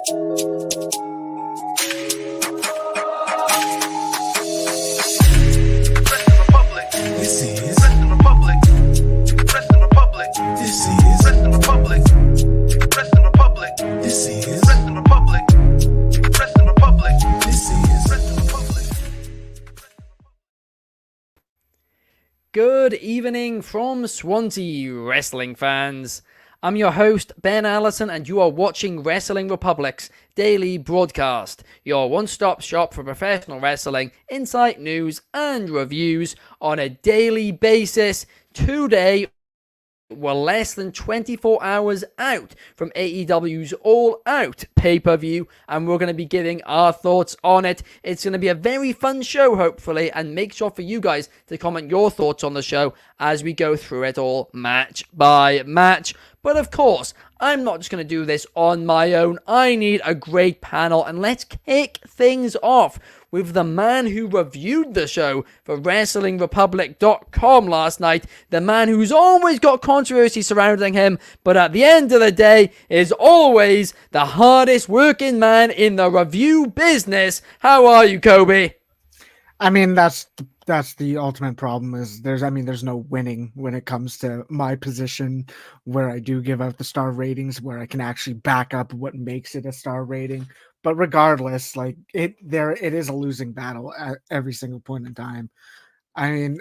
Good evening from Swansea, wrestling fans. I'm your host, Ben Allison, and you are watching Wrestling Republic's daily broadcast, your one-stop shop for professional wrestling, insight, news, and reviews on a daily basis. Today, we're less than 24 hours out from AEW's All Out pay-per-view, and we're going to be giving our thoughts on it. It's going to be a very fun show, hopefully, and make sure for you guys to comment your thoughts on the show as we go through it all match by match. But of course, I'm not just going to do this on my own. I need a great panel, and let's kick things off with the man who reviewed the show for WrestlingRepublic.com last night, the man who's always got controversy surrounding him, but at the end of the day is always the hardest working man in the review business. How are you, Coby? I mean, that's the ultimate problem is there's no winning when it comes to my position where I do give out the star ratings, where I can actually back up what makes it a star rating. But regardless, it is a losing battle at every single point in time. I mean,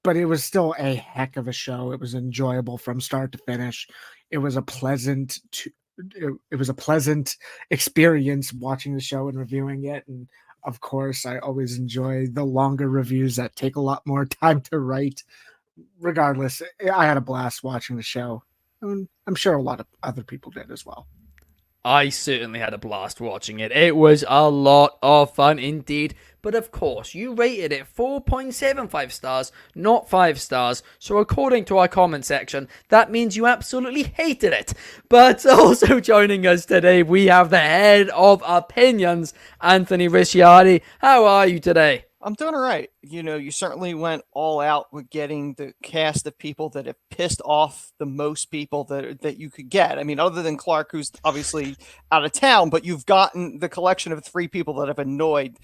but it was still a heck of a show. It was enjoyable from start to finish. It was a pleasant experience watching the show and reviewing it. And of course, I always enjoy the longer reviews that take a lot more time to write. Regardless, I had a blast watching the show. And I'm sure a lot of other people did as well. I certainly had a blast watching it. It was a lot of fun indeed. But of course, you rated it 4.75 stars, not 5 stars. So according to our comment section, that means you absolutely hated it. But also joining us today, we have the head of opinions, Anthony Ricciardi. How are you today? I'm doing all right. You certainly went all out with getting the cast of people that have pissed off the most people that you could get. I mean, other than Clark, who's obviously out of town, but you've gotten the collection of 3 people that have annoyed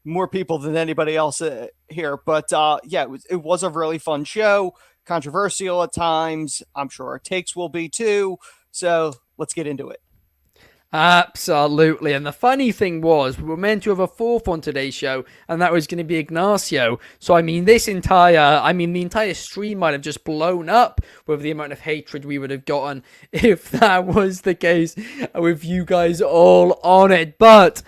more people than anybody else here. But yeah, it was a really fun show, controversial at times. I'm sure our takes will be too. So let's get into it. Absolutely. And the funny thing was, we were meant to have a 4th on today's show, and that was going to be Ignacio. So, I mean, the entire stream might have just blown up with the amount of hatred we would have gotten if that was the case with you guys all on it. But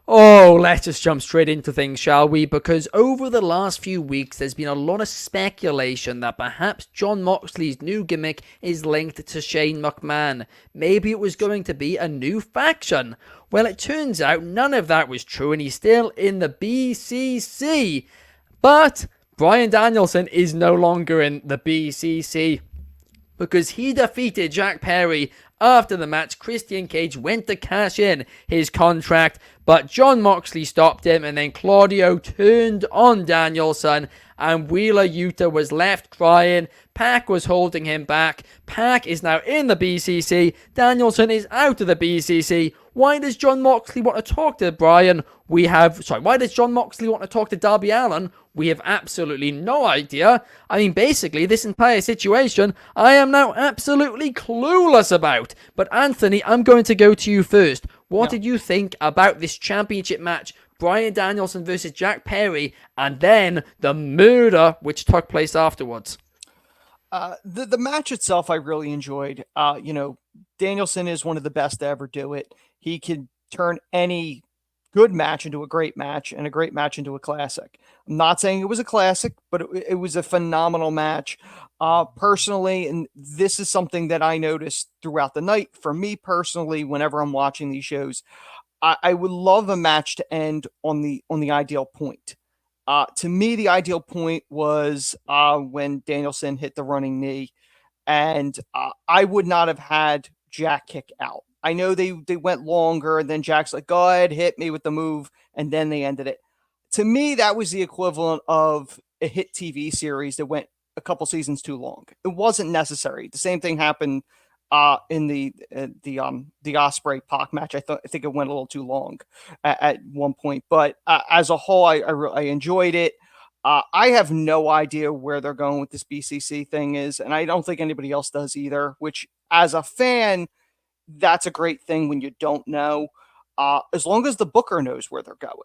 let's just jump straight into things, shall we? Because over the last few weeks, there's been a lot of speculation that perhaps Jon Moxley's new gimmick is linked to Shane McMahon. Maybe it was going to be a new faction. Well, it turns out none of that was true, and he's still in the BCC. But Bryan Danielson is no longer in the BCC because he defeated Jack Perry. After the match, Christian Cage went to cash in his contract, but Jon Moxley stopped him, and then Claudio turned on Danielson, and Wheeler Yuta was left crying. Pac was holding him back. Pac is now in the BCC. Danielson is out of the BCC. Why does Jon Moxley want to talk to Bryan? Why does Jon Moxley want to talk to Darby Allin? We have absolutely no idea. I mean, basically, this entire situation, I am now absolutely clueless about. But Anthony, I'm going to go to you first. What did you think about this championship match? Bryan Danielson versus Jack Perry, and then the murder which took place afterwards. The match itself, I really enjoyed. Danielson is one of the best to ever do it. He can turn any good match into a great match and a great match into a classic. I'm not saying it was a classic, but it was a phenomenal match. Personally, and this is something that I noticed throughout the night. For me personally, whenever I'm watching these shows, I would love a match to end on the ideal point. To me, the ideal point was when Danielson hit the running knee, and I would not have had Jack kick out. I know they went longer, and then Jack's like, go ahead, hit me with the move, and then they ended it. To me, that was the equivalent of a hit TV series that went a couple seasons too long. It wasn't necessary. The same thing happened in the Osprey Pac match. I think it went a little too long at one point, but as a whole, I enjoyed it. I have no idea where they're going with this BCC thing is, and I don't think anybody else does either, which as a fan, that's a great thing when you don't know, as long as the booker knows where they're going.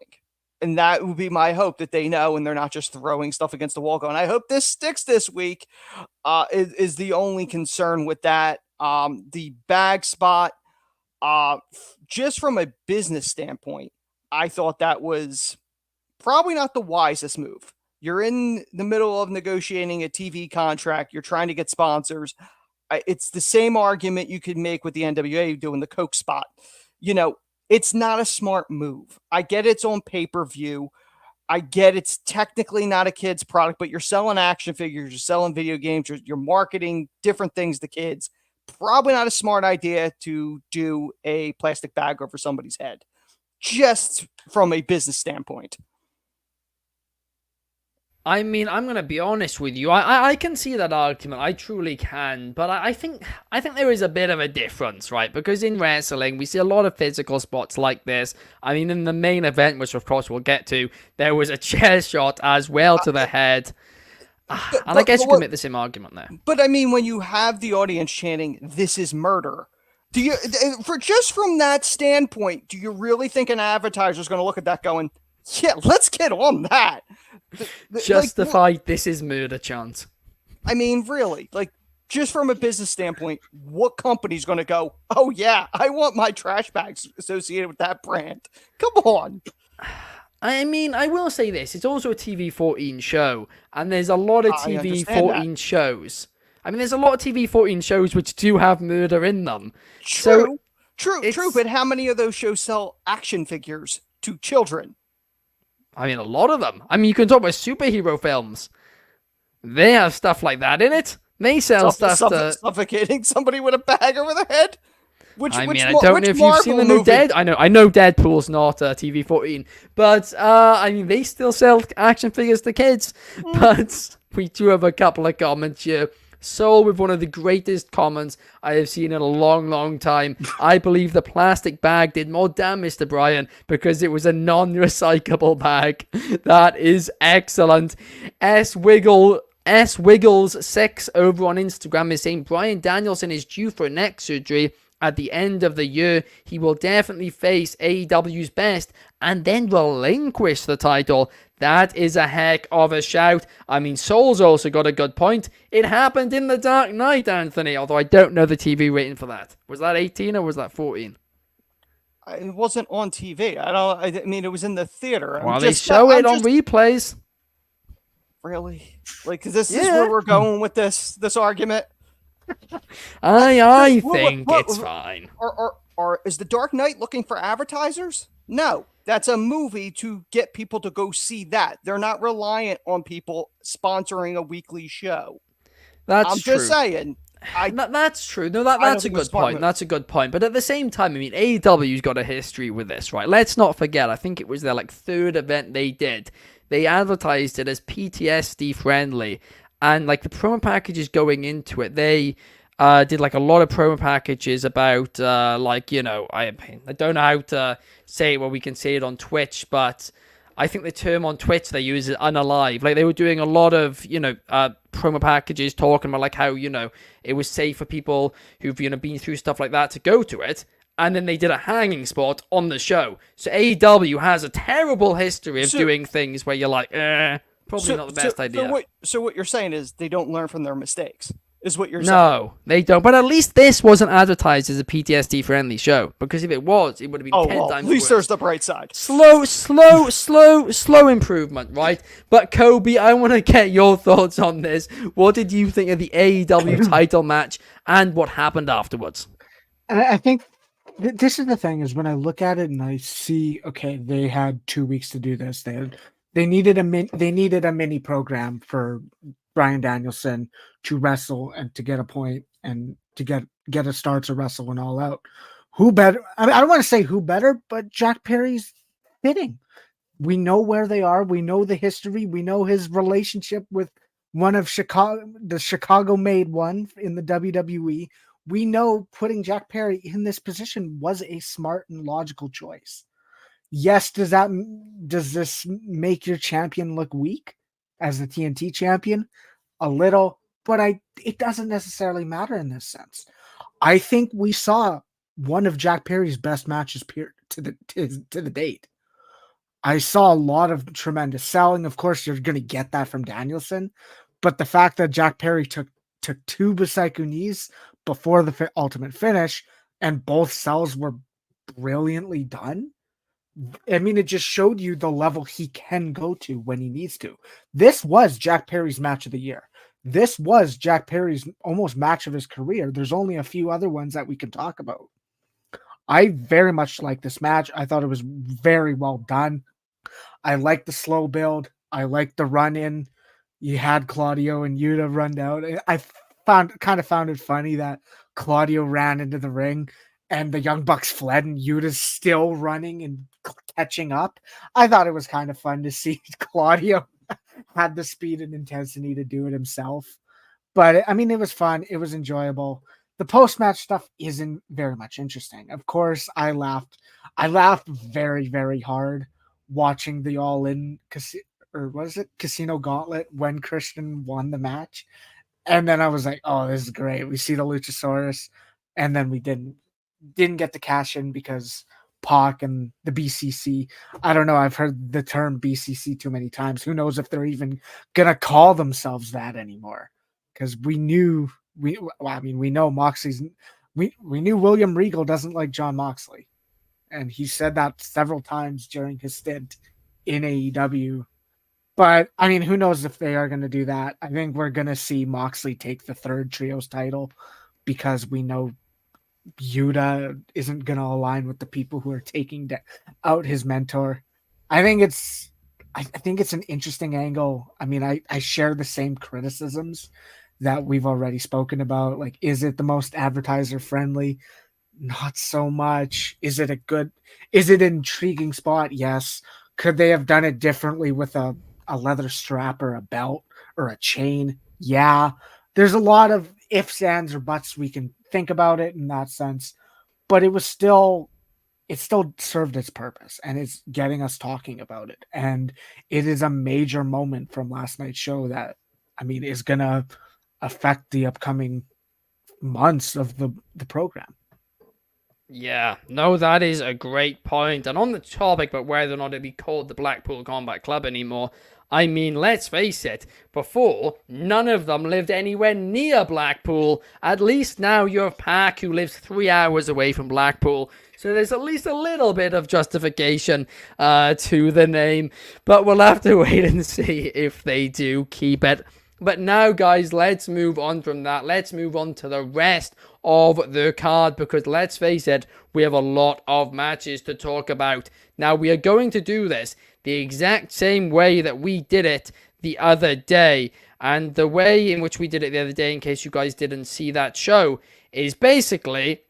And that would be my hope, that they know and they're not just throwing stuff against the wall going, I hope this sticks this week, is the only concern with that. The bag spot, just from a business standpoint, I thought that was probably not the wisest move. You're in the middle of negotiating a TV contract. You're trying to get sponsors. It's the same argument you could make with the NWA doing the Coke spot. It's not a smart move. I get it's on pay-per-view. I get it's technically not a kid's product, but you're selling action figures, you're selling video games, you're marketing different things to kids. Probably not a smart idea to do a plastic bag over somebody's head, just from a business standpoint. I mean, I'm going to be honest with you. I can see that argument. I truly can. But I think there is a bit of a difference, right? Because in wrestling, we see a lot of physical spots like this. I mean, in the main event, which of course we'll get to, there was a chair shot as well to the head. And I guess you can make the same argument there. But I mean, when you have the audience chanting, "This is murder," just from that standpoint, do you really think an advertiser is going to look at that going, "Yeah, let's get on that"? Justify this is murder chant. I mean, really, just from a business standpoint, what company's going to go, oh yeah, I want my trash bags associated with that brand? Come on. I mean, I will say this. It's also a TV-14 show, and there's a lot of TV-14 shows. I mean, there's a lot of TV-14 shows which do have murder in them. True, but how many of those shows sell action figures to children? I mean, a lot of them. I mean, you can talk about superhero films. They have stuff like that in it. They sell stuff to... Suffocating somebody with a bag over their head? I don't know if you've seen the new Deadpool. I know Deadpool's not TV-14. But, I mean, they still sell action figures to kids. But we do have a couple of comments here. Soul with one of the greatest comments I have seen in a long, long time. I believe the plastic bag did more damage to Brian because it was a non-recyclable bag. That is excellent. S-Wiggles6 over on Instagram is saying Brian Danielson is due for neck surgery at the end of the year. He will definitely face AEW's best and then relinquish the title. That is a heck of a shout. I mean, Soul's also got a good point. It happened in The Dark Knight, Anthony, although I don't know the TV rating for that. Was that 18 or was that 14? It wasn't on TV. I mean, it was in the theater. Well, they show it on replays. Really? Because this is where we're going with this argument? I think it's fine. Or is The Dark Knight looking for advertisers? No, that's a movie to get people to go see that. They're not reliant on people sponsoring a weekly show. I'm just saying. That's true. No, that's a good point. That's a good point. But at the same time, I mean, AEW's got a history with this, right? Let's not forget, I think it was their third event they did. They advertised it as PTSD friendly. And the promo packages going into it, they did a lot of promo packages about I don't know how to say it, well, we can say it on Twitch, but I think the term on Twitch they use is unalive. They were doing a lot of promo packages talking about how it was safe for people who've been through stuff like that to go to it. And then they did a hanging spot on the show. So AEW has a terrible history of doing things where you're probably not the best idea. So what you're saying is they don't learn from their mistakes, is what you're saying? No, they don't. But at least this wasn't advertised as a PTSD-friendly show. Because if it was, it would have been 10 times worse. At least there's the bright side. Slow improvement, right? But Kobe, I want to get your thoughts on this. What did you think of the AEW title match and what happened afterwards? And I think this is the thing, is when I look at it and I see, okay, they had 2 weeks to do this. They needed a mini program for Bryan Danielson to wrestle and to get a point and to get a start to wrestle and All Out. Who better? I don't want to say who better, but Jack Perry's fitting. We know where they are. We know the history. We know his relationship with one of the Chicago-made one in the WWE. we know putting Jack Perry in this position was a smart and logical choice. Yes, does this make your champion look weak as the TNT champion? A little, but it doesn't necessarily matter in this sense. I think we saw one of Jack Perry's best matches to the date. I saw a lot of tremendous selling. Of course, you're going to get that from Danielson, but the fact that Jack Perry took 2 Busaiku knees before the ultimate finish, and both sells were brilliantly done. I mean, it just showed you the level he can go to when he needs to. This was Jack Perry's match of the year. This was Jack Perry's almost match of his career. There's only a few other ones that we can talk about. I very much like this match. I thought it was very well done. I like the slow build. I like the run in. You had Claudio and Yuta run down. I found it funny that Claudio ran into the ring and the Young Bucks fled and Yuta's still running and catching up. I thought it was kind of fun to see Claudio had the speed and intensity to do it himself. But I mean, it was fun. It was enjoyable. The post-match stuff isn't very much interesting. Of course, I laughed very, very hard watching the All-In Casino Gauntlet when Christian won the match. And then I was like, oh, this is great. We see the Luchasaurus. And then we didn't get the cash in because Pac and the BCC. I don't know. I've heard the term BCC too many times. Who knows if they're even going to call themselves that anymore? Because we know Moxley's. We knew William Regal doesn't like John Moxley. And he said that several times during his stint in AEW. But, I mean, who knows if they are going to do that. I think we're going to see Moxley take the third trios title because we know Yuta isn't going to align with the people who are taking out his mentor. I think it's an interesting angle. I mean, I share the same criticisms that we've already spoken about. Like, is it the most advertiser friendly? Not so much. Is it an intriguing spot? Yes. Could they have done it differently with a leather strap or a belt or a chain? Yeah. There's a lot of ifs, ands, or buts we can think about it in that sense, but it still served its purpose and it's getting us talking about it. And it is a major moment from last night's show that, I mean, is going to affect the upcoming months of the program. Yeah, no, that is a great point. And on the topic about whether or not it'd be called the Blackpool Combat Club anymore, I mean, let's face it, before, none of them lived anywhere near Blackpool. At least now you have Pac, who lives 3 hours away from Blackpool. So there's at least a little bit of justification to the name. But we'll have to wait and see if they do keep it. But now, guys, let's move on from that. Let's move on to the rest of the card, because let's face it, we have a lot of matches to talk about. Now, we are going to do this the exact same way that we did it the other day. And the way in which we did it the other day, in case you guys didn't see that show, is basically...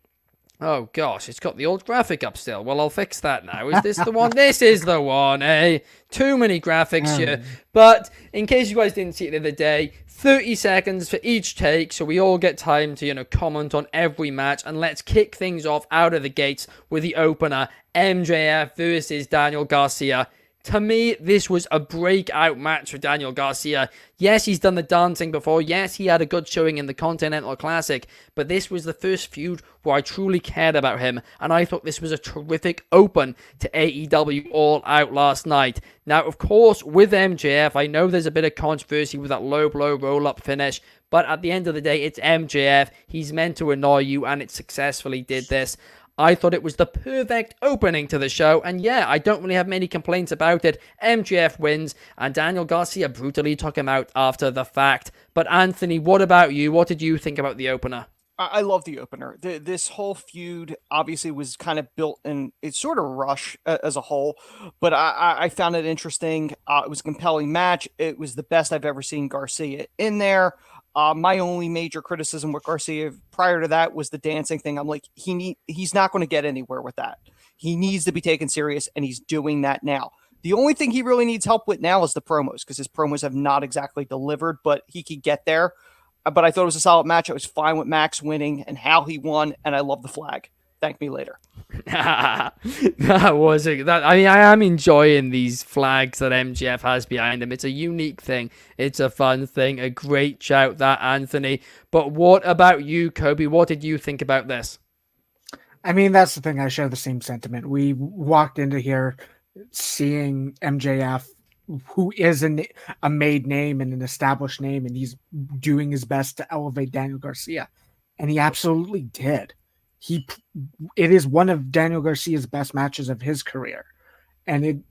Oh, gosh, it's got the old graphic up still. Well, I'll fix that now. Is this the one? This is the one, eh? Too many graphics here. But in case you guys didn't see it the other day, 30 seconds for each take, so we all get time to, comment on every match. And let's kick things off out of the gates with the opener, MJF versus Daniel Garcia. To me, this was a breakout match for Daniel Garcia. Yes, he's done the dancing before. Yes, he had a good showing in the Continental Classic. But this was the first feud where I truly cared about him. And I thought this was a terrific open to AEW All Out last night. Now, of course, with MJF, I know there's a bit of controversy with that low blow roll-up finish. But at the end of the day, it's MJF. He's meant to annoy you, and it successfully did this. I thought it was the perfect opening to the show, and yeah, I don't really have many complaints about it. MJF wins, and Daniel Garcia brutally took him out after the fact. But Anthony, what about you? What did you think about the opener? I love the opener. This whole feud obviously was kind of built in, it's sort of rush as a whole, but I found it interesting. It was a compelling match. It was the best I've ever seen Garcia in there. My only major criticism with Garcia prior to that was the dancing thing. I'm like, he's not going to get anywhere with that. He needs to be taken serious, and he's doing that now. The only thing he really needs help with now is the promos, because his promos have not exactly delivered, but he could get there. but I thought it was a solid match. I was fine with Max winning and how he won, and I love the flag. Thank me later. That was that. I mean, I am enjoying these flags that MJF has behind him. It's a unique thing. It's a fun thing. A great shout, that, Anthony. But what about you, Coby? What did you think about this? I mean, that's the thing. I share the same sentiment. We walked into here seeing MJF, who is a made name and an established name, and he's doing his best to elevate Daniel Garcia, and he absolutely did. It is one of Daniel Garcia's best matches of his career, and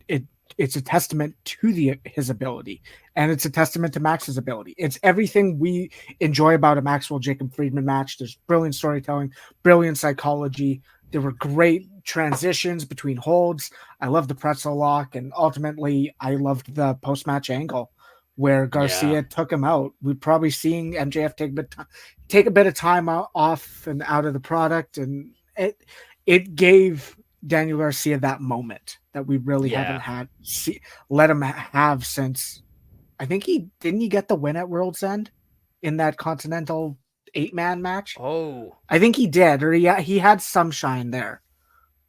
it's a testament to his ability, and it's a testament to Max's ability. It's everything we enjoy about a Maxwell Jacob Friedman match. There's brilliant storytelling, brilliant psychology. There were great transitions between holds. I loved the pretzel lock, and ultimately I loved the post-match angle where Garcia took him out. We're probably seeing MJF take a bit of time off and out of the product, and it gave Daniel Garcia that moment that we really haven't let him have since. I think he get the win at World's End in that Continental 8-man match. Oh, I think he did, or he had some shine there.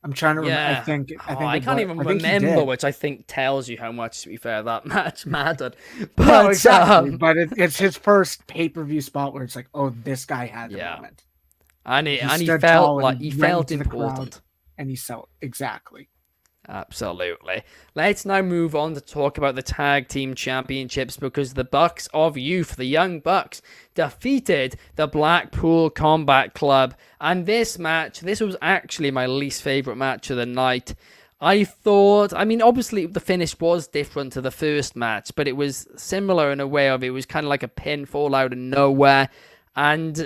I'm trying to remember. I can't even remember, which I think tells you how much, to be fair, that match mattered. But no, exactly. But it's his first pay-per-view spot where it's like, oh, this guy had the moment. And he felt like he felt important. And he felt exactly. Absolutely. Let's now move on to talk about the tag team championships, because the Bucks of Youth, the Young Bucks, defeated the Blackpool Combat Club. And this was actually my least favorite match of the night. Obviously the finish was different to the first match, but it was similar in a way of it was kind of like a pinfall out of nowhere. And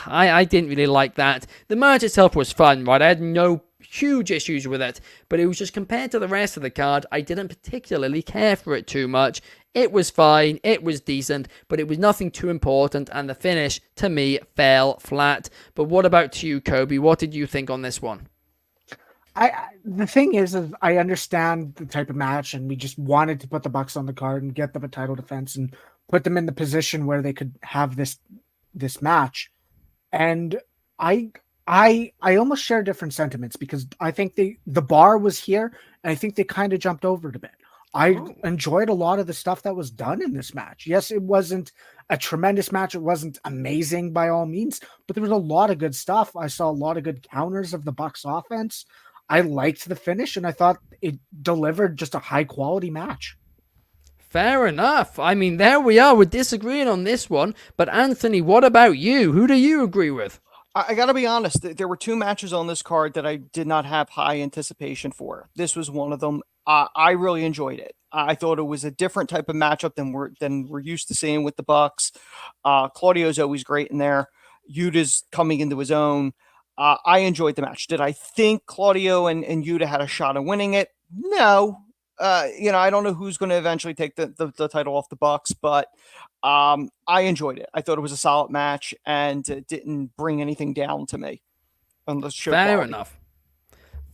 I didn't really like that. The match itself was fun, right? I had no huge issues with it, but it was just compared to the rest of the card, I didn't particularly care for it too much. It was fine, it was decent, but it was nothing too important, and the finish, to me, fell flat. But what about you, Coby? What did you think on this one? The thing is I understand the type of match, and we just wanted to put the Bucks on the card and get them a title defense and put them in the position where they could have this match. And I almost share different sentiments, because I think the bar was here, and I think they kind of jumped over it a bit. I enjoyed a lot of the stuff that was done in this match. Yes, it wasn't a tremendous match. It wasn't amazing by all means, but there was a lot of good stuff. I saw a lot of good counters of the Bucks offense. I liked the finish, and I thought it delivered just a high quality match. Fair enough. I mean, there we are. We're disagreeing on this one. But Anthony, what about you? Who do you agree with? I got to be honest. There were two matches on this card that I did not have high anticipation for. This was one of them. I really enjoyed it. I thought it was a different type of matchup than we're used to seeing with the Bucks. Claudio's always great in there. Yuda's coming into his own. I enjoyed the match. Did I think Claudio and Yuta had a shot of winning it? No. I don't know who's going to eventually take the title off the Bucks, but I enjoyed it. I thought it was a solid match, and it didn't bring anything down to me. Fair enough.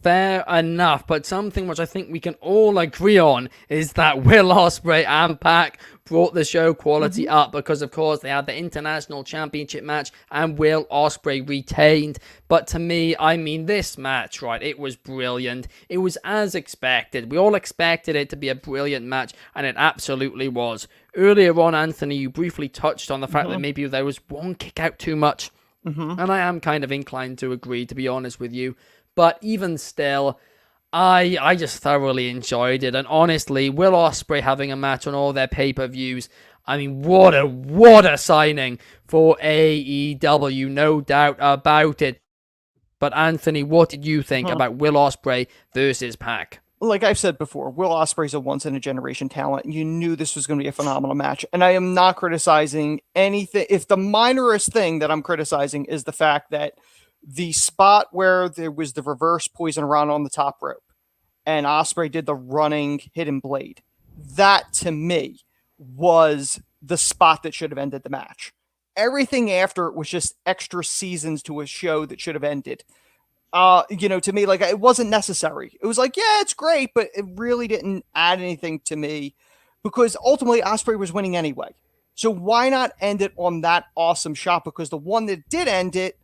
Fair enough, but something which I think we can all agree on is that Will Ospreay and Pac brought the show quality up, because of course they had the International Championship match and Will Ospreay retained. But to me, this match, right, it was brilliant. It was as expected. We all expected it to be a brilliant match, and it absolutely was. Earlier on, Anthony, you briefly touched on the fact that maybe there was one kick out too much, and I am kind of inclined to agree, to be honest with you. But even still, I just thoroughly enjoyed it. And honestly, Will Ospreay having a match on all their pay-per-views, what a signing for AEW, no doubt about it. But Anthony, what did you think about Will Ospreay versus Pac? Like I've said before, Will Ospreay's a once-in-a-generation talent. You knew this was going to be a phenomenal match. And I am not criticizing anything. If the minorest thing that I'm criticizing is the fact that the spot where there was the reverse poison run on the top rope and Ospreay did the running hidden blade, that to me was the spot that should have ended the match. Everything after it was just extra seasons to a show that should have ended. To me, like, it wasn't necessary. It was like, yeah, it's great, but it really didn't add anything to me, because ultimately Ospreay was winning anyway. So why not end it on that awesome shot? Because the one that did end it,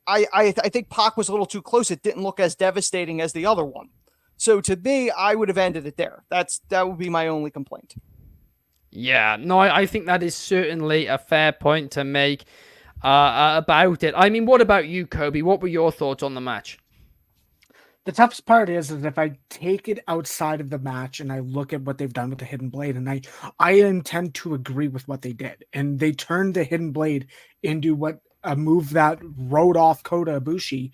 I think Pac was a little too close. It didn't look as devastating as the other one. So to me, I would have ended it there. That would be my only complaint. Yeah, no, I think that is certainly a fair point to make about it. I mean, what about you, Coby? What were your thoughts on the match? The toughest part is if I take it outside of the match and I look at what they've done with the Hidden Blade, and I intend to agree with what they did. And they turned the Hidden Blade into a move that wrote off Kota Ibushi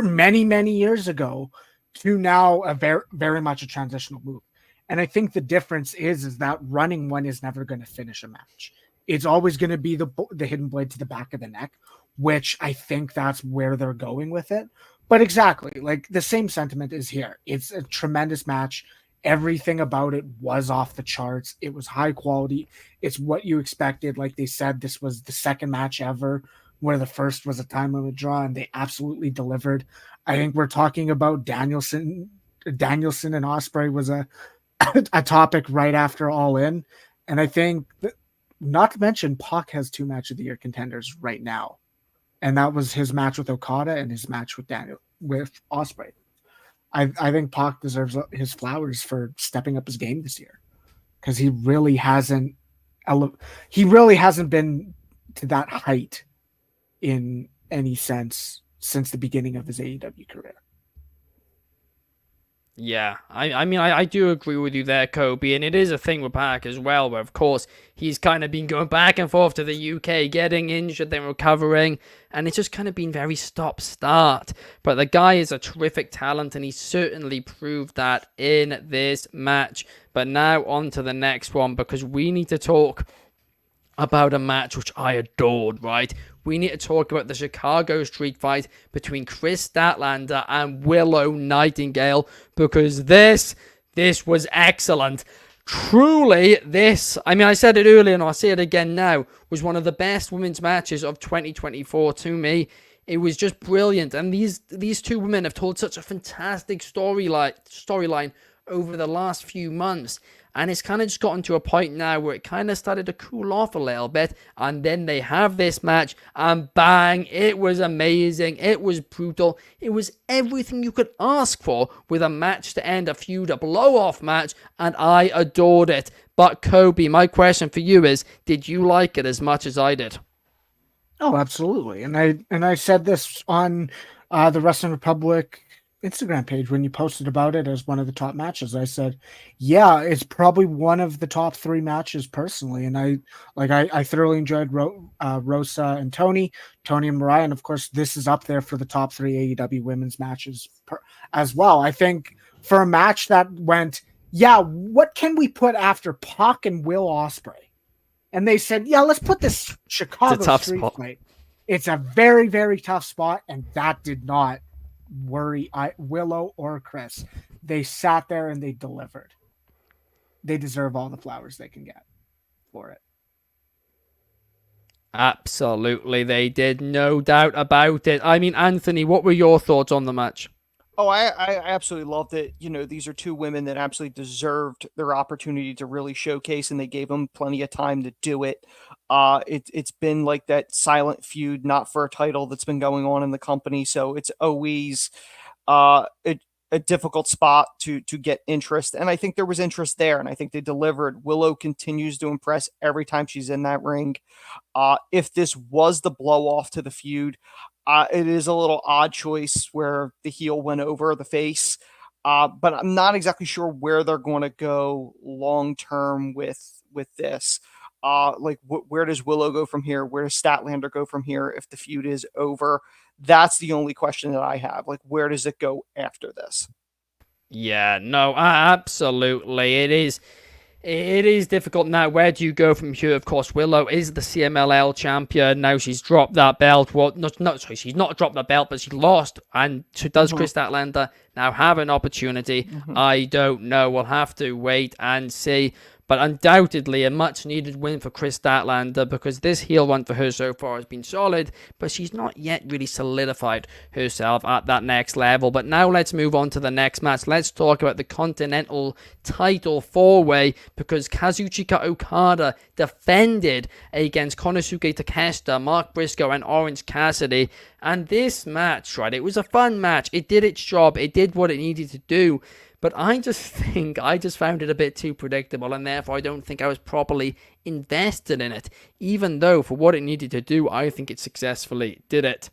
many years ago to now a very much a transitional move. And I think the difference is that running one is never going to finish a match. It's always going to be the Hidden Blade to the back of the neck, which I think that's where they're going with it. But exactly, like the same sentiment is here. It's a tremendous match. Everything about it was off the charts. It was high quality. It's what you expected. Like they said, this was the second match ever where the first was a time limit draw, and they absolutely delivered. I think we're talking about Danielson and Ospreay was a topic right after All In. And I think, not to mention, Pac has 2 match of the year contenders right now. And that was his match with Okada and his match with Ospreay. I think Pac deserves his flowers for stepping up his game this year, because he really hasn't been to that height in any sense since the beginning of his AEW career. Yeah, I mean, I do agree with you there, Coby, and it is a thing with Pac as well, where, of course, he's kind of been going back and forth to the UK, getting injured, then recovering, and it's just kind of been very stop-start. But the guy is a terrific talent, and he certainly proved that in this match. But now on to the next one, because we need to talk about a match which I adored, right? We need to talk about the Chicago Street Fight between Chris Statlander and Willow Nightingale, because this was excellent. Truly, I said it earlier and I'll say it again now, was one of the best women's matches of 2024 to me. It was just brilliant, and these two women have told such a fantastic storyline over the last few months. And it's kind of just gotten to a point now where it kind of started to cool off a little bit. And then they have this match, and bang, it was amazing. It was brutal. It was everything you could ask for with a match to end a feud, a blow-off match, and I adored it. But Coby, my question for you is, did you like it as much as I did? Oh, absolutely. And I said this on the Wrestling Republic Instagram page when you posted about it as one of the top matches. I said, yeah, it's probably one of the top 3 matches personally. And I thoroughly enjoyed Rosa and Tony and Mariah. And of course, this is up there for the top 3 AEW women's matches as well. I think for a match that went, yeah, what can we put after Pac and Will Ospreay? And they said, yeah, let's put this Chicago Street Fight. It's a very, very tough spot. And that did not worry Willow or Chris. They sat there and they delivered. They deserve all the flowers they can get for it. Absolutely, they did. No doubt about it. I mean, Anthony, what were your thoughts on the match? Oh, I absolutely loved it. You know, these are 2 women that absolutely deserved their opportunity to really showcase, and they gave them plenty of time to do it. It's been like that silent feud, not for a title, that's been going on in the company. So it's always a difficult spot to get interest. And I think there was interest there, and I think they delivered. Willow continues to impress every time she's in that ring. If this was the blow off to the feud, it is a little odd choice where the heel went over the face. But I'm not exactly sure where they're going to go long term with this. Where does Willow go from here? Where does Statlander go from here if the feud is over? That's the only question that I have. Like, where does it go after this? Yeah, no, absolutely. It is difficult now. Where do you go from here? Of course, Willow is the CMLL champion. Now she's dropped that belt. Well, she's not dropped the belt, but she lost. And so does Chris Statlander now have an opportunity? I don't know. We'll have to wait and see. but undoubtedly a much needed win for Chris Statlander, because this heel run for her so far has been solid, but she's not yet really solidified herself at that next level. But now let's move on to the next match. Let's talk about the Continental title 4-way, because Kazuchika Okada defended against Konosuke Takeshita, Mark Briscoe, and Orange Cassidy. And this match, right, it was a fun match. It did its job. It did what it needed to do. But I just found it a bit too predictable, and therefore I don't think I was properly invested in it. Even though, for what it needed to do, I think it successfully did it.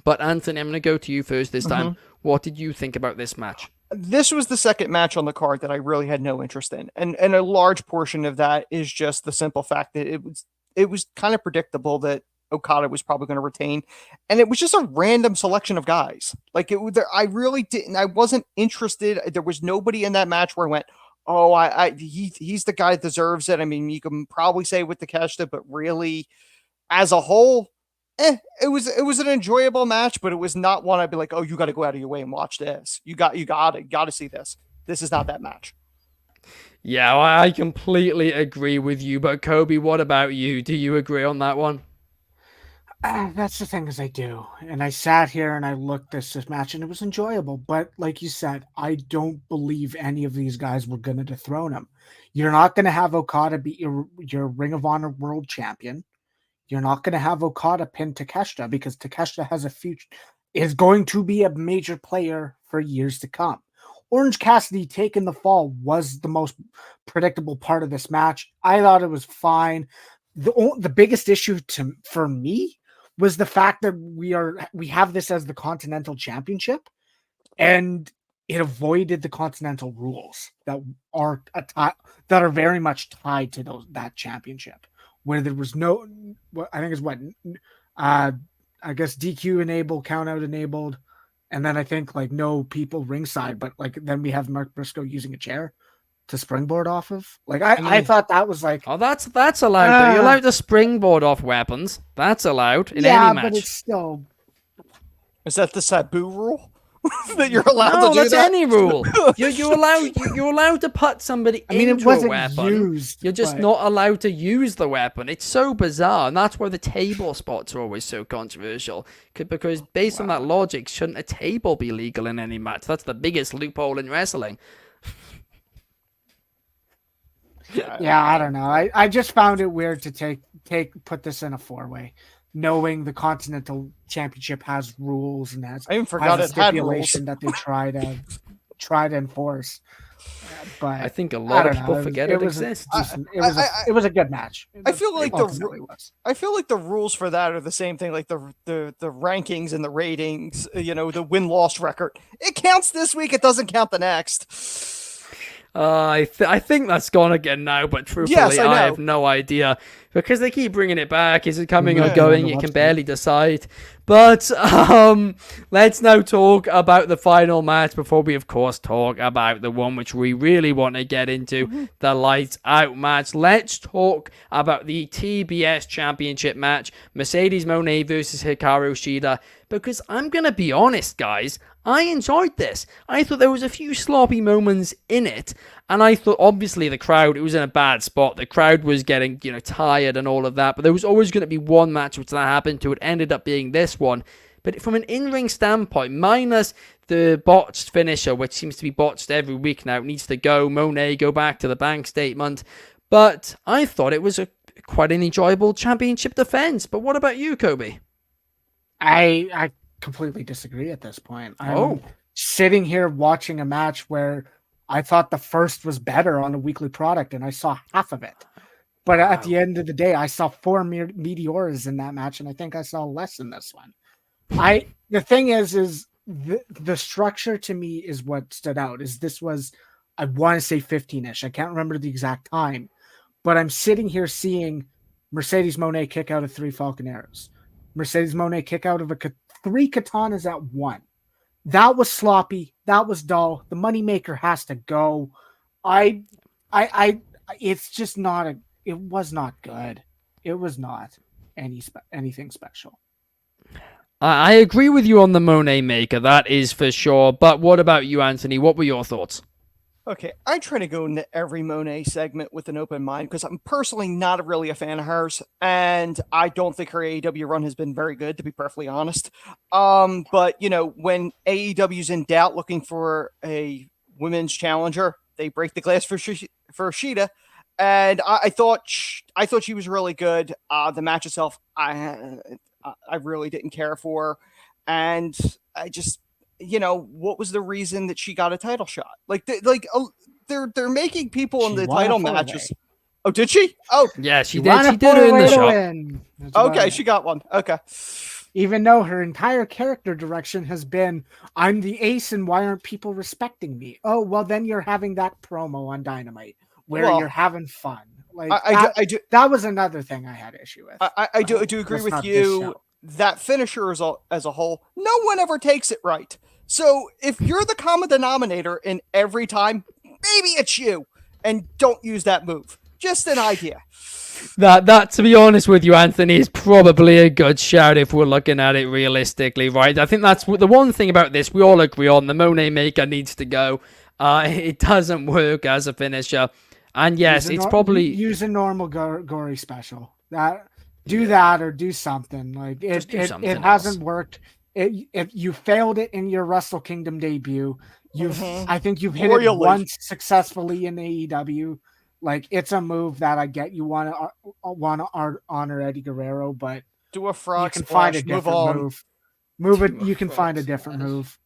But Anthony, I'm going to go to you first this time. What did you think about this match? This was the second match on the card that I really had no interest in. And a large portion of that is just the simple fact that it was kind of predictable that Okada was probably going to retain, and it was just a random selection of guys. Like I really didn't. I wasn't interested. There was nobody in that match where I went, "Oh, he's the guy that deserves it." I mean, you can probably say with Takeshita, but really, as a whole, it was an enjoyable match, but it was not one I'd be like, "Oh, you got to go out of your way and watch this. You got to see this." This is not that match. Yeah, I completely agree with you. But Kobe, what about you? Do you agree on that one? That's the thing, is I do. And I sat here and I looked at this match and it was enjoyable. But like you said, I don't believe any of these guys were going to dethrone him. You're not going to have Okada be your Ring of Honor world champion. You're not going to have Okada pin Takeshita, because Takeshita has a future, is going to be a major player for years to come. Orange Cassidy taking the fall was the most predictable part of this match. I thought it was fine. The biggest issue for me was the fact that we have this as the Continental Championship, and it avoided the Continental rules that are very much tied to that championship, where there was no, I think it's I guess DQ enabled, count out enabled, and then I think like no people ringside, but like then we have Mark Briscoe using a chair to springboard off of. Like I thought that was like, oh, that's allowed. You're allowed to springboard off weapons. That's allowed in any match. Yeah, but it's still. Is that the Sabu rule? That you're allowed to do that's that? any rule. You're allowed to put somebody into a weapon. Used, you're just not allowed to use the weapon. It's so bizarre, and that's why the table spots are always so controversial. Because based on that logic, shouldn't a table be legal in any match? That's the biggest loophole in wrestling. Yeah, I don't know. I just found it weird to put this in a 4-way, knowing the Continental Championship has rules and has a stipulation that they try to enforce. But I think a lot of people forget it exists. It was a good match. I feel like the rules for that are the same thing, like the rankings and the ratings. The win-loss record. It counts this week. It doesn't count the next. I think that's gone again now, but truthfully, I have no idea, because they keep bringing it back. Is it coming or going? You can barely decide. But let's now talk about the final match before we, of course, talk about the one which we really want to get into, the Lights Out match. Let's talk about the TBS Championship match, Mercedes Moné versus Hikaru Shida, because I'm going to be honest, guys, I enjoyed this. I thought there was a few sloppy moments in it, and I thought, obviously, the crowd, it was in a bad spot. The crowd was getting, tired and all of that, but there was always going to be one match which that happened to. It ended up being this one. But from an in-ring standpoint, minus the botched finisher, which seems to be botched every week now, it needs to go. Monet, go back to the bank statement. But I thought it was quite an enjoyable championship defense. But what about you, Kobe? I completely disagree at this point. I'm sitting here watching a match where I thought the first was better on a weekly product, and I saw half of it. But at the end of the day, I saw 4 meteors in that match, and I think I saw less in this one. The thing is the structure to me is what stood out. This was, I want to say 15-ish. I can't remember the exact time, but I'm sitting here seeing Mercedes Moné kick out of 3 Falcon Arrows. Mercedes Moné kick out of 3 katanas at 1. That was sloppy. That was dull. The moneymaker has to go. It's just not it was not good. It was not anything special. I agree with you on the Monet maker, that is for sure. But what about you, Anthony? What were your thoughts? Okay, I try to go into every Monet segment with an open mind because I'm personally not really a fan of hers, and I don't think her AEW run has been very good, to be perfectly honest. But when AEW's in doubt, looking for a women's challenger, they break the glass for Shida, and I thought she was really good. The match itself, I really didn't care for, and I just what was the reason that she got a title shot? They're making people in She the won a title four-way. matches. Oh, did she? Oh, Yeah, she She did. won She a did it in four-way the to shop. win. That's about okay, it. she got one. Okay. Even though her entire character direction has been, I'm the ace and why aren't people respecting me? Oh, well, then you're having that promo on Dynamite where Well, you're having fun. Like that was another thing I had issue with. I do agree Just with not this you. show. That finisher as a whole, no one ever takes it right. So if you're the common denominator in every time, maybe it's you, and don't use that move. Just an idea. That, to be honest with you, Anthony, is probably a good shout if we're looking at it realistically, right? I think that's the one thing about this we all agree on. The Monet Maker needs to go. It doesn't work as a finisher. And yes, it's probably... use a normal gory special. Do that or do something. Like Just do something it hasn't worked. If you failed it in your Wrestle Kingdom debut, I think you've hit it once successfully in AEW. Like it's a move that I get. You want to honor Eddie Guerrero, but do a frog you can splash, find a different move. Move it. You can find a different move.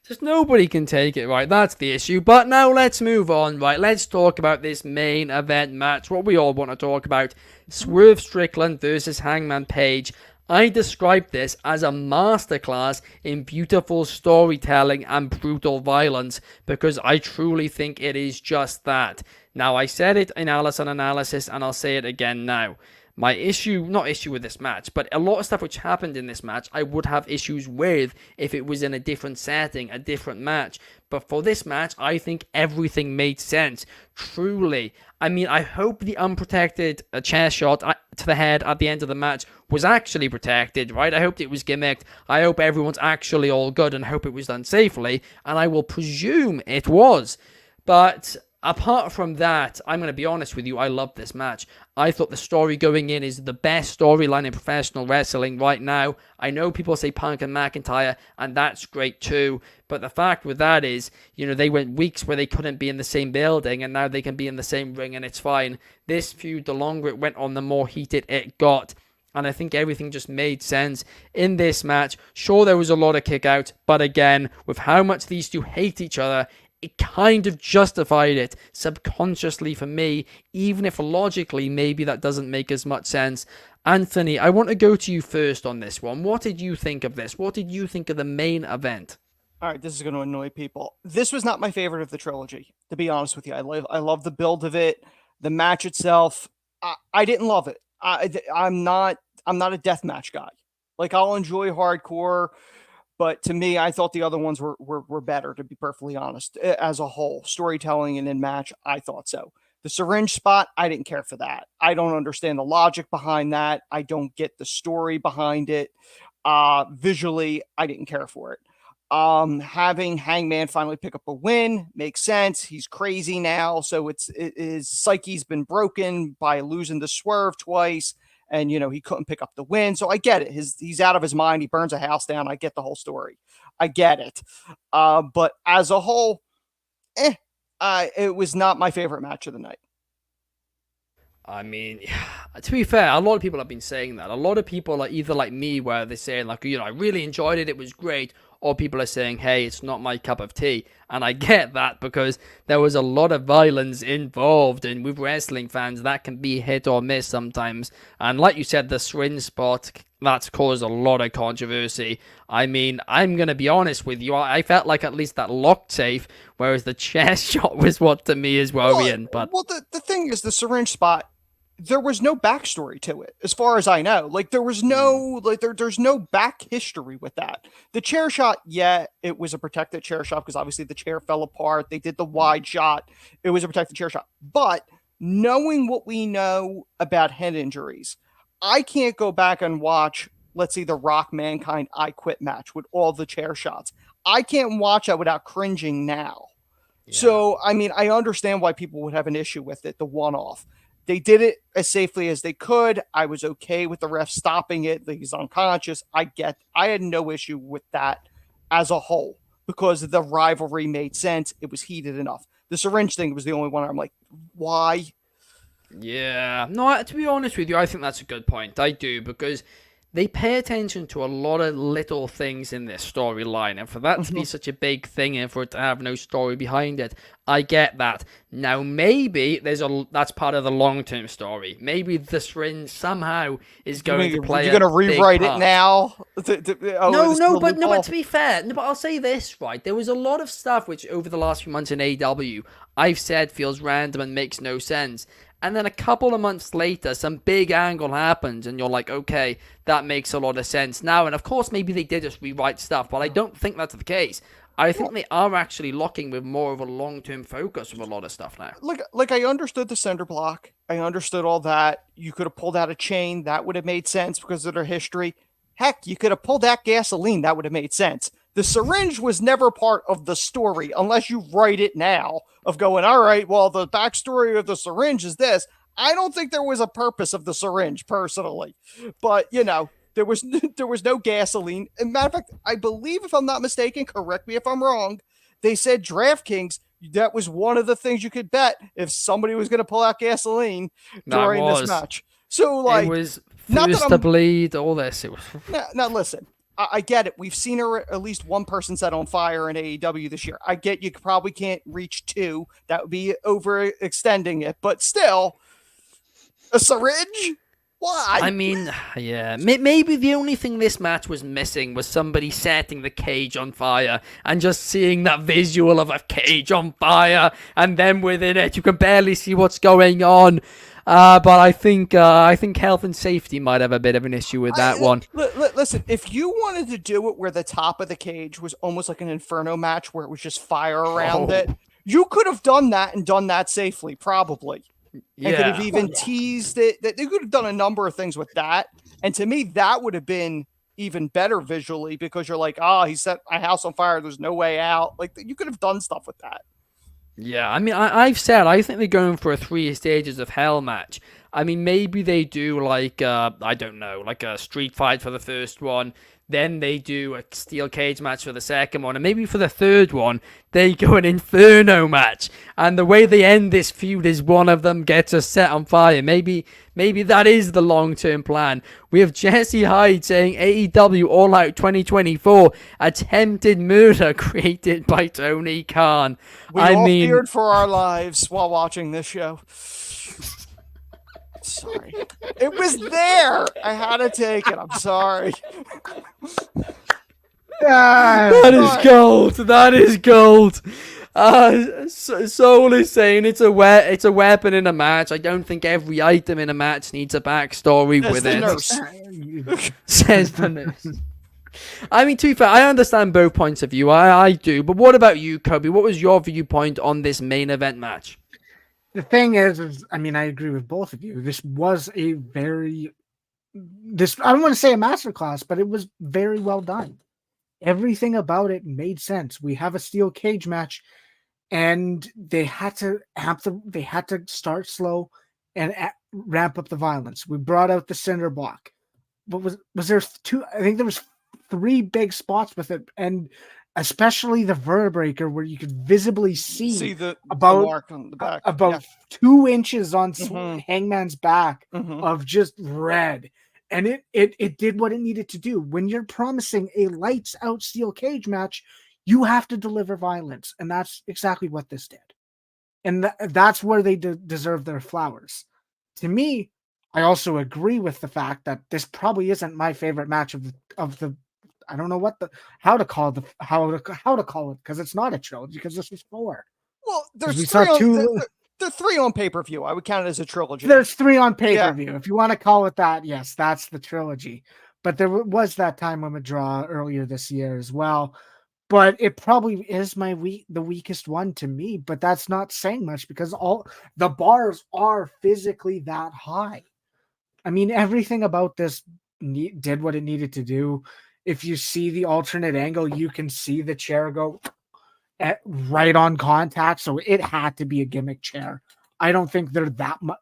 Just nobody can take it, right? That's the issue. But now let's move on, right? Let's talk about this main event match, what we all want to talk about. Swerve Strickland versus Hangman Page. I described this as a masterclass in beautiful storytelling and brutal violence because I truly think it is just that. Now, I said it in Allison Analysis and I'll say it again now. My not issue with this match, but a lot of stuff which happened in this match, I would have issues with if it was in a different setting, a different match. But for this match, I think everything made sense. Truly. I mean, I hope the unprotected chair shot to the head at the end of the match was actually protected, right? I hoped it was gimmicked. I hope everyone's actually all good and hope it was done safely. And I will presume it was. But apart from that, I'm going to be honest with you, I love this match. I thought the story going in is the best storyline in professional wrestling right now. I know people say Punk and McIntyre, and that's great too. But the fact with that is, they went weeks where they couldn't be in the same building, and now they can be in the same ring, and it's fine. This feud, the longer it went on, the more heated it got. And I think everything just made sense in this match. Sure, there was a lot of kick out, but again, with how much these two hate each other, it kind of justified it subconsciously for me, even if logically maybe that doesn't make as much sense. Anthony, I want to go to you first on this one. What did you think of this? What did you think of the main event? All right, this is going to annoy people. This was not my favorite of the trilogy, to be honest with you. I love the build of it, the match itself. I didn't love it. I'm not a deathmatch guy. Like I'll enjoy hardcore. But to me, I thought the other ones were better, to be perfectly honest, as a whole. Storytelling and in match, I thought so. The syringe spot, I didn't care for that. I don't understand the logic behind that. I don't get the story behind it. Visually, I didn't care for it. Having Hangman finally pick up a win makes sense. He's crazy now, so his psyche's been broken by losing the Swerve twice. And, he couldn't pick up the win. So I get it. He's out of his mind. He burns a house down. I get the whole story. I get it. But as a whole, it was not my favorite match of the night. I mean, to be fair, a lot of people have been saying that. A lot of people are either like me, where they're saying, like, I really enjoyed it. It was great. Or people are saying, hey, it's not my cup of tea. And I get that because there was a lot of violence involved. And with wrestling fans, that can be hit or miss sometimes. And like you said, the syringe spot, that's caused a lot of controversy. I mean, I'm going to be honest with you. I felt like at least that locked safe, whereas the chair shot was what to me is worrying. Well, the thing is, the syringe spot, there was no backstory to it, as far as I know. Like there was no there's no back history with that. The chair shot, yeah, it was a protected chair shot because obviously the chair fell apart. They did the wide shot. It was a protected chair shot. But knowing what we know about head injuries, I can't go back and watch, let's see, the Rock Mankind I Quit match with all the chair shots. I can't watch that without cringing now. So, I mean, I understand why people would have an issue with it, the one-off. They did it as safely as they could. I was okay with the ref stopping it. He's unconscious. I had no issue with that as a whole because the rivalry made sense. It was heated enough. The syringe thing was the only one I'm like, why? Yeah. No, to be honest with you, I think that's a good point. I do, because they pay attention to a lot of little things in this storyline, and for that to be such a big thing and for it to have no story behind it, I get that. Now, maybe that's part of the long-term story. Maybe the syringe somehow is going to play. You're going to rewrite it now? But to be fair, but I'll say this, right? There was a lot of stuff which over the last few months in AEW I've said feels random and makes no sense. And then a couple of months later, some big angle happens, and you're like, okay, that makes a lot of sense now. And of course, maybe they did just rewrite stuff, but I don't think that's the case. I think they are actually locking with more of a long-term focus with a lot of stuff now. Like I understood the cinder block. I understood all that. You could have pulled out a chain. That would have made sense because of their history. Heck, you could have pulled out gasoline. That would have made sense. The syringe was never part of the story unless you write it now of going, all right, well, the backstory of the syringe is this. I don't think there was a purpose of the syringe personally, but there was no gasoline. As a matter of fact, I believe, if I'm not mistaken, correct me if I'm wrong, they said DraftKings, that was one of the things you could bet if somebody was going to pull out gasoline during this match. So like, it was first to bleed, all this. It was. Now listen. I get it. We've seen at least one person set on fire in AEW this year. I get you probably can't reach 2. That would be overextending it. But still, a syringe? Why? I mean, yeah. Maybe the only thing this match was missing was somebody setting the cage on fire and just seeing that visual of a cage on fire, and then within it you can barely see what's going on. But I think health and safety might have a bit of an issue with that one. Listen, if you wanted to do it where the top of the cage was almost like an Inferno match where it was just fire around it, you could have done that and done that safely, probably. Yeah. And could have even teased it. That they could have done a number of things with that. And to me, that would have been even better visually because you're like, he set my house on fire. There's no way out. Like, you could have done stuff with that. Yeah, I mean, I've said I think they're going for a 3 stages of hell match. I mean, maybe they do like, I don't know, like a street fight for the first one. Then they do a steel cage match for the second one. And maybe for the third one, they go an Inferno match. And the way they end this feud is one of them gets us set on fire. Maybe that is the long-term plan. We have Jesse Hyde saying AEW All Out 2024, attempted murder created by Tony Khan. We all feared for our lives while watching this show. Sorry. It was there. I had to take it. I'm sorry. That is gold. That is gold. Soul is saying it's a weapon in a match. I don't think every item in a match needs a backstory with it. Nurse. Says the nurse. I mean, to be fair, I understand both points of view. I do. But what about you, Kobe? What was your viewpoint on this main event match? The thing is, I mean, I agree with both of you. This was I don't want to say a masterclass, but it was very well done. Everything about it made sense. We have a steel cage match, and they had to start slow and ramp up the violence. We brought out the cinder block. But was there 2? I think there was 3 big spots with it, and especially the vertebraker where you could visibly see the mark on the back. About 2 inches on Hangman's back of just red. And it did what it needed to do. When you're promising a lights out steel cage match, you have to deliver violence. And that's exactly what this did. And that's where they deserve their flowers. To me, I also agree with the fact that this probably isn't my favorite match of the I don't know how to call it because it's not a trilogy because this was 4. Well, there's 3 the 3 on pay-per-view. I would count it as a trilogy. There's 3 on pay-per-view. Yeah. If you want to call it that, yes, that's the trilogy. But there was that time limit draw earlier this year as well. But it probably is the weakest one to me. But that's not saying much because all the bars are physically that high. I mean, everything about this did what it needed to do. If you see the alternate angle, you can see the chair go. right on contact, so it had to be a gimmick chair. I don't think they're that much.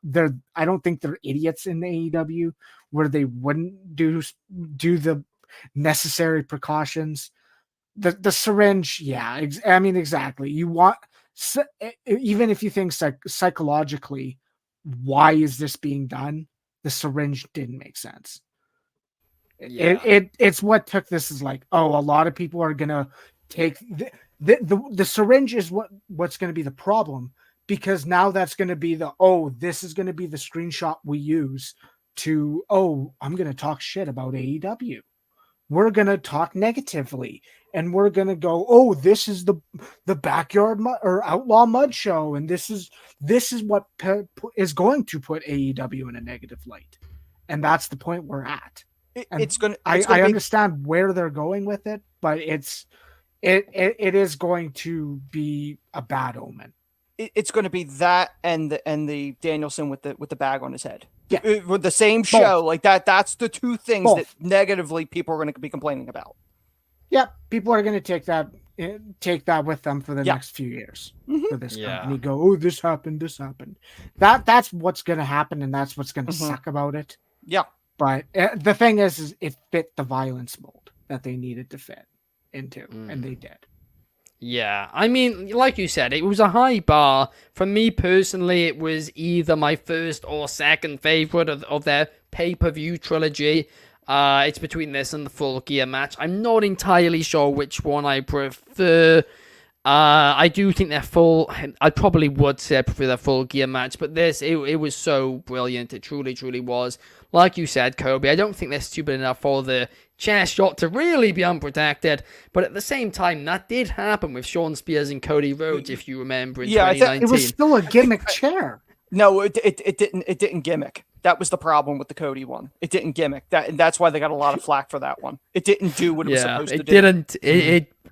I don't think they're idiots in the AEW where they wouldn't do the necessary precautions. The syringe, yeah, I mean exactly. You want even if you think psychologically, why is this being done? The syringe didn't make sense. Yeah. It's what took this is like, oh, a lot of people are gonna take the syringe is what's going to be the problem, because now that's going to be this is going to be the screenshot we use to, I'm going to talk shit about AEW. We're going to talk negatively and we're going to go, this is the backyard or outlaw mud show. And this is what is going to put AEW in a negative light. And that's the point we're at. I understand where they're going with it, but it is going to be a bad omen. It's going to be that and the Danielson with the bag on his head. Yeah, with the same show. Both. Like that. That's the two things Both. that negatively people are going to be complaining about. Yeah, people are going to take that with them for the next few years. For this company, go, this happened. That's what's going to happen, and that's what's going to suck about it. Yeah, but the thing is it fit the violence mold that they needed to fit into, and they did. Yeah, I mean, like you said, it was a high bar. For me personally, it was either my first or second favorite of their pay-per-view trilogy. It's between this and the Full Gear match. I'm not entirely sure which one I prefer. I do think I probably would say I prefer the Full Gear match, but it was so brilliant. It truly, truly was. Like you said, Kobe, I don't think they're stupid enough for the chair shot to really be unprotected, but at the same time, that did happen with Shawn Spears and Cody Rhodes, if you remember, in 2019. It was still a gimmick chair. No, it didn't gimmick. That was the problem with the Cody one. It didn't gimmick. That's why they got a lot of flack for that one. It didn't do what it was supposed to do.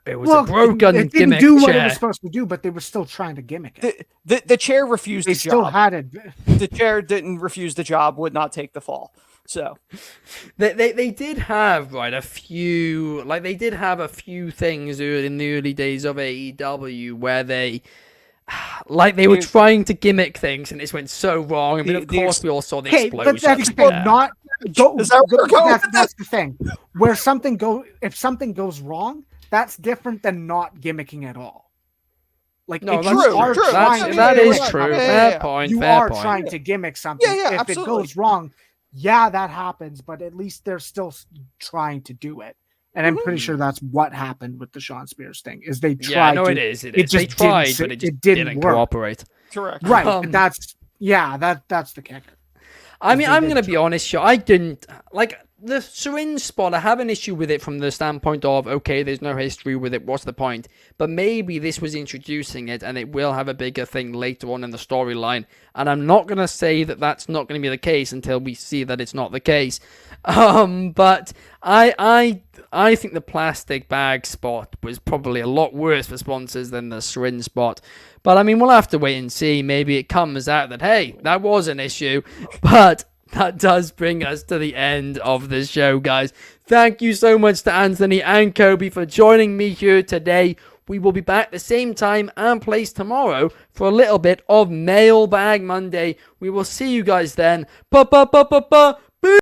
It was a broken it gimmick didn't do chair. what it was supposed to do, but they were still trying to gimmick it. The chair refused the job. They still had it. The chair didn't refuse the job, would not take the fall. So they did have a few things in the early days of AEW where they were trying to gimmick things and it went so wrong. I mean, of course we all saw the explosion. But that's that's the thing. Where if something goes wrong, that's different than not gimmicking at all. Like, no, that's true. That is true. Fair point. You are trying to gimmick something. If absolutely. It goes wrong, that happens, but at least they're still trying to do it. And I'm pretty sure that's what happened with the Shawn Spears thing. Is they tried? Yeah, no, it is. It is. They tried, but it just didn't cooperate. Correct. Right. That's the kicker. I mean, I'm gonna be honest. I didn't like the syringe spot. I have an issue with it from the standpoint of, okay, there's no history with it. What's the point? But maybe this was introducing it, and it will have a bigger thing later on in the storyline. And I'm not gonna say that that's not gonna be the case until we see that it's not the case. But I think the plastic bag spot was probably a lot worse for sponsors than the syringe spot. But I mean, we'll have to wait and see. Maybe it comes out that, hey, that was an issue. But that does bring us to the end of the show, guys. Thank you so much to Anthony and Kobe for joining me here today. We will be back the same time and place tomorrow for a little bit of Mailbag Monday. We will see you guys then.